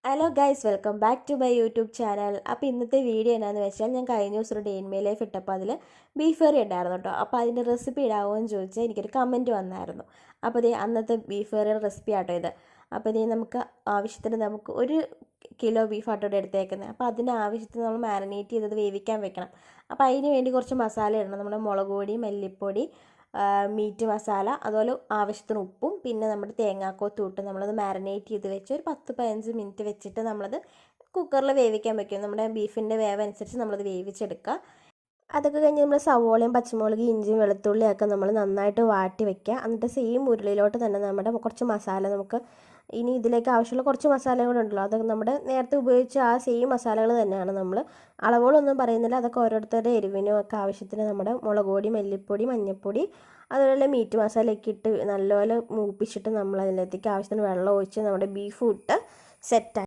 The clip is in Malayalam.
Hello guys, welcome back to my YouTube channel. അപ്പോൾ ഇന്നത്തെ വീഡിയോ എന്നാന്ന് വെച്ചാൽ ഞാൻ കഴിഞ്ഞ ദിവസം ഒരു ഡേ ഇൻ മൈ ലൈഫ് ഇട്ടപ്പോൾ അതിൽ ബീഫ് കറി ഉണ്ടായിരുന്നു കേട്ടോ. അപ്പോൾ അതിൻ്റെ റെസിപ്പി ഇടാമോ എന്ന് ചോദിച്ചാൽ എനിക്കൊരു കമൻറ്റ് വന്നായിരുന്നു. അപ്പോൾ ഇതേ അന്നത്തെ ബീഫ് കറിയുടെ റെസിപ്പി ആട്ടോ ഇത്. അപ്പോൾ ഇതേ നമുക്ക് ആവശ്യത്തിന് നമുക്ക് 1 കിലോ ബീഫ് ആട്ടോ എടുത്തേക്കുന്നത്. അപ്പോൾ അതിന് ആവശ്യത്തിന് നമ്മൾ മാരിനേറ്റ് ചെയ്തത് വേവിക്കാൻ വെക്കണം. അപ്പോൾ അതിന് വേണ്ടി കുറച്ച് മസാല ഇടണം. നമ്മുടെ മുളക് പൊടി, മല്ലിപ്പൊടി, മീറ്റ് മസാല, അതുപോലെ ആവശ്യത്തിന് ഉപ്പും പിന്നെ നമ്മുടെ തേങ്ങാക്കൊത്തും ഇട്ട് നമ്മളത് മാരിനേറ്റ് ചെയ്ത് വെച്ച് ഒരു 10-15 മിനിറ്റ് വെച്ചിട്ട് നമ്മളത് കുക്കറിൽ വേവിക്കാൻ വെക്കും. നമ്മുടെ ബീഫിൻ്റെ വേവ് അനുസരിച്ച് നമ്മളത് വേവിച്ചെടുക്കുക. അതൊക്കെ കഴിഞ്ഞ് നമ്മൾ സവോളയും പച്ചമുളക്, ഇഞ്ചിയും വെളുത്തുള്ളിയൊക്കെ നമ്മൾ നന്നായിട്ട് വാട്ടി വെക്കുക. എന്നിട്ട് സെയിം ഉരുളിയിലോട്ട് തന്നെ നമ്മുടെ കുറച്ച് മസാല നമുക്ക് ഇനി ഇതിലേക്ക് ആവശ്യമുള്ള കുറച്ച് മസാല കൂടെ ഉണ്ടല്ലോ, അതൊക്കെ നമ്മുടെ നേരത്തെ ഉപയോഗിച്ച ആ സെയിം മസാലകൾ തന്നെയാണ്. നമ്മൾ അളവുകളൊന്നും പറയുന്നില്ല, അതൊക്കെ ഓരോരുത്തരുടെ എരിവിനും ഒക്കെ ആവശ്യത്തിന് നമ്മുടെ മുളക് പൊടി, മല്ലിപ്പൊടി, മഞ്ഞൾപ്പൊടി, അതുപോലെ മീറ്റ് മസാലയൊക്കെ ഇട്ട് നല്ലപോലെ മൂപ്പിച്ചിട്ട് നമ്മൾ അതിലേക്ക് ആവശ്യത്തിന് വെള്ളം ഒഴിച്ച് നമ്മുടെ ബീഫും ഇട്ട് സെറ്റാക്കി